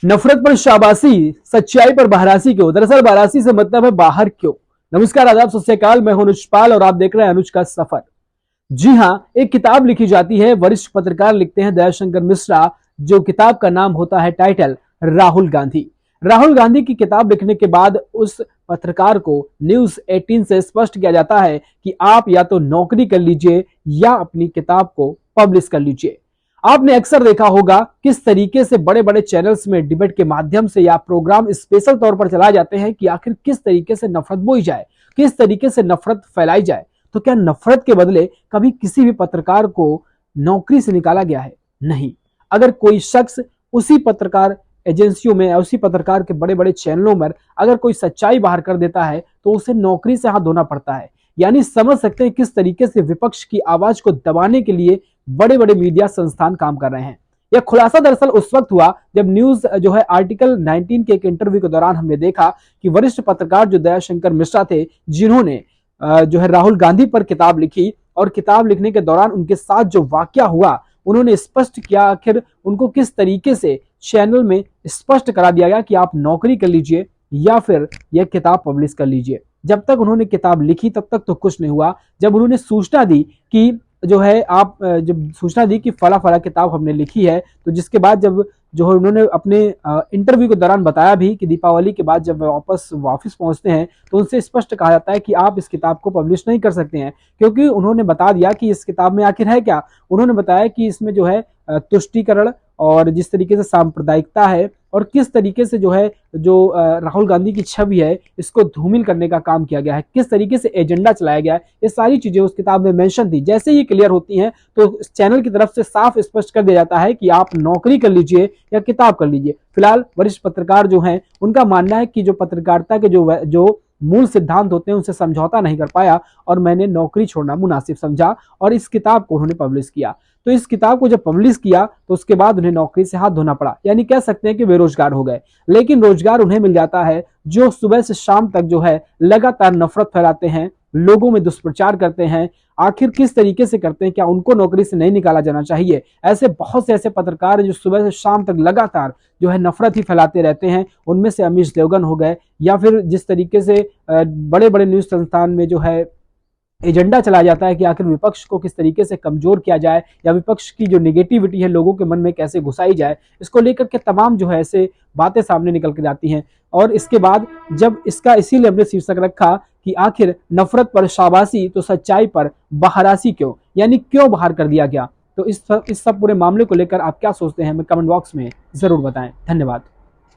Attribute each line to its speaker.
Speaker 1: नफरत पर शाबाशी, सच्चाई पर बहरासी क्यों? दरअसल बहरासी से मतलब है बाहर क्यों। नमस्कार, आदाब, सत श्री अकाल। मैं हूं अनुज पाल और आप देख रहे हैं अनुज का सफर। जी हां, एक किताब लिखी जाती है, वरिष्ठ पत्रकार लिखते हैं दयाशंकर मिश्रा। जो किताब का नाम होता है टाइटल राहुल गांधी। राहुल गांधी की किताब लिखने के बाद उस पत्रकार को न्यूज 18 से स्पष्ट किया जाता है कि आप या तो नौकरी कर लीजिए या अपनी किताब को पब्लिश कर लीजिए। आपने अक्सर देखा होगा किस तरीके से बड़े बड़े चैनल्स में डिबेट के माध्यम से या प्रोग्राम स्पेशल तौर पर चलाए जाते हैं कि आखिर किस तरीके से नफरत बोई जाए, किस तरीके से नफरत फैलाई जाए। तो क्या नफरत के बदले कभी किसी भी पत्रकार को नौकरी से निकाला गया है? नहीं। अगर कोई शख्स उसी पत्रकार एजेंसियों में या उसी पत्रकार के बड़े बड़े चैनलों में अगर कोई सच्चाई बाहर कर देता है तो उसे नौकरी से हाथ धोना पड़ता है। यानी समझ सकते हैं किस तरीके से विपक्ष की आवाज को दबाने के लिए बड़े बड़े मीडिया संस्थान काम कर रहे हैं। यह खुलासा दरअसल उस वक्त हुआ जब न्यूज जो है आर्टिकल 19 के एक इंटरव्यू के दौरान हमने देखा कि वरिष्ठ पत्रकार जो दयाशंकर मिश्रा थे, जिन्होंने जो है राहुल गांधी पर किताब लिखी और किताब लिखने के दौरान उनके साथ जो वाकया हुआ उन्होंने स्पष्ट किया। आखिर उनको किस तरीके से चैनल में स्पष्ट करा दिया गया कि आप नौकरी कर लीजिए या फिर यह किताब पब्लिश कर लीजिए। जब तक उन्होंने किताब लिखी तब तक तो कुछ नहीं हुआ। जब उन्होंने सूचना दी कि जो है आप जब सूचना दी कि फला फला किताब हमने लिखी है, तो जिसके बाद जब जो है उन्होंने अपने इंटरव्यू के दौरान बताया भी कि दीपावली के बाद जब वापस ऑफिस पहुंचते हैं तो उनसे स्पष्ट कहा जाता है कि आप इस किताब को पब्लिश नहीं कर सकते हैं, क्योंकि उन्होंने बता दिया कि इस किताब में आखिर है क्या। उन्होंने बताया कि इसमें जो है तुष्टीकरण और जिस तरीके से सांप्रदायिकता है और किस तरीके से जो है जो राहुल गांधी की छवि है इसको धूमिल करने का काम किया गया है, किस तरीके से एजेंडा चलाया गया है, ये सारी चीजें उस किताब में मेंशन थी। जैसे ही क्लियर होती हैं तो चैनल की तरफ से साफ स्पष्ट कर दिया जाता है कि आप नौकरी कर लीजिए या किताब कर लीजिए। फिलहाल वरिष्ठ पत्रकार जो हैं उनका मानना है कि जो पत्रकारिता के जो मूल सिद्धांत होते हैं उनसे समझौता नहीं कर पाया और मैंने नौकरी छोड़ना मुनासिब समझा और इस किताब को उन्होंने पब्लिश किया। तो इस किताब को जब पब्लिश किया तो उसके बाद उन्हें नौकरी से हाथ धोना पड़ा, यानी कह सकते हैं कि बेरोजगार हो गए। लेकिन रोजगार उन्हें मिल जाता है जो सुबह से शाम तक जो है लगातार नफरत फैलाते हैं, लोगों में दुष्प्रचार करते हैं। आखिर किस तरीके से करते हैं? क्या उनको नौकरी से नहीं निकाला जाना चाहिए? ऐसे बहुत से ऐसे पत्रकार हैं जो सुबह से शाम तक लगातार जो है नफरत ही फैलाते रहते हैं। उनमें से अमीश देवगन हो गए या फिर जिस तरीके से बड़े बड़े न्यूज संस्थान में जो है एजेंडा चलाया जाता है कि आखिर विपक्ष को किस तरीके से कमजोर किया जाए या विपक्ष की जो नेगेटिविटी है लोगों के मन में कैसे घुसाई जाए, इसको लेकर के तमाम जो है ऐसे बातें सामने निकल के जाती हैं। और इसके बाद जब इसका इसीलिए हमने शीर्षक रखा कि आखिर नफरत पर शाबाशी तो सच्चाई पर बहरासी क्यों, यानी क्यों बाहर कर दिया गया। तो इस सब पूरे मामले को लेकर आप क्या सोचते हैं हमें कमेंट बॉक्स में जरूर बताएं। धन्यवाद।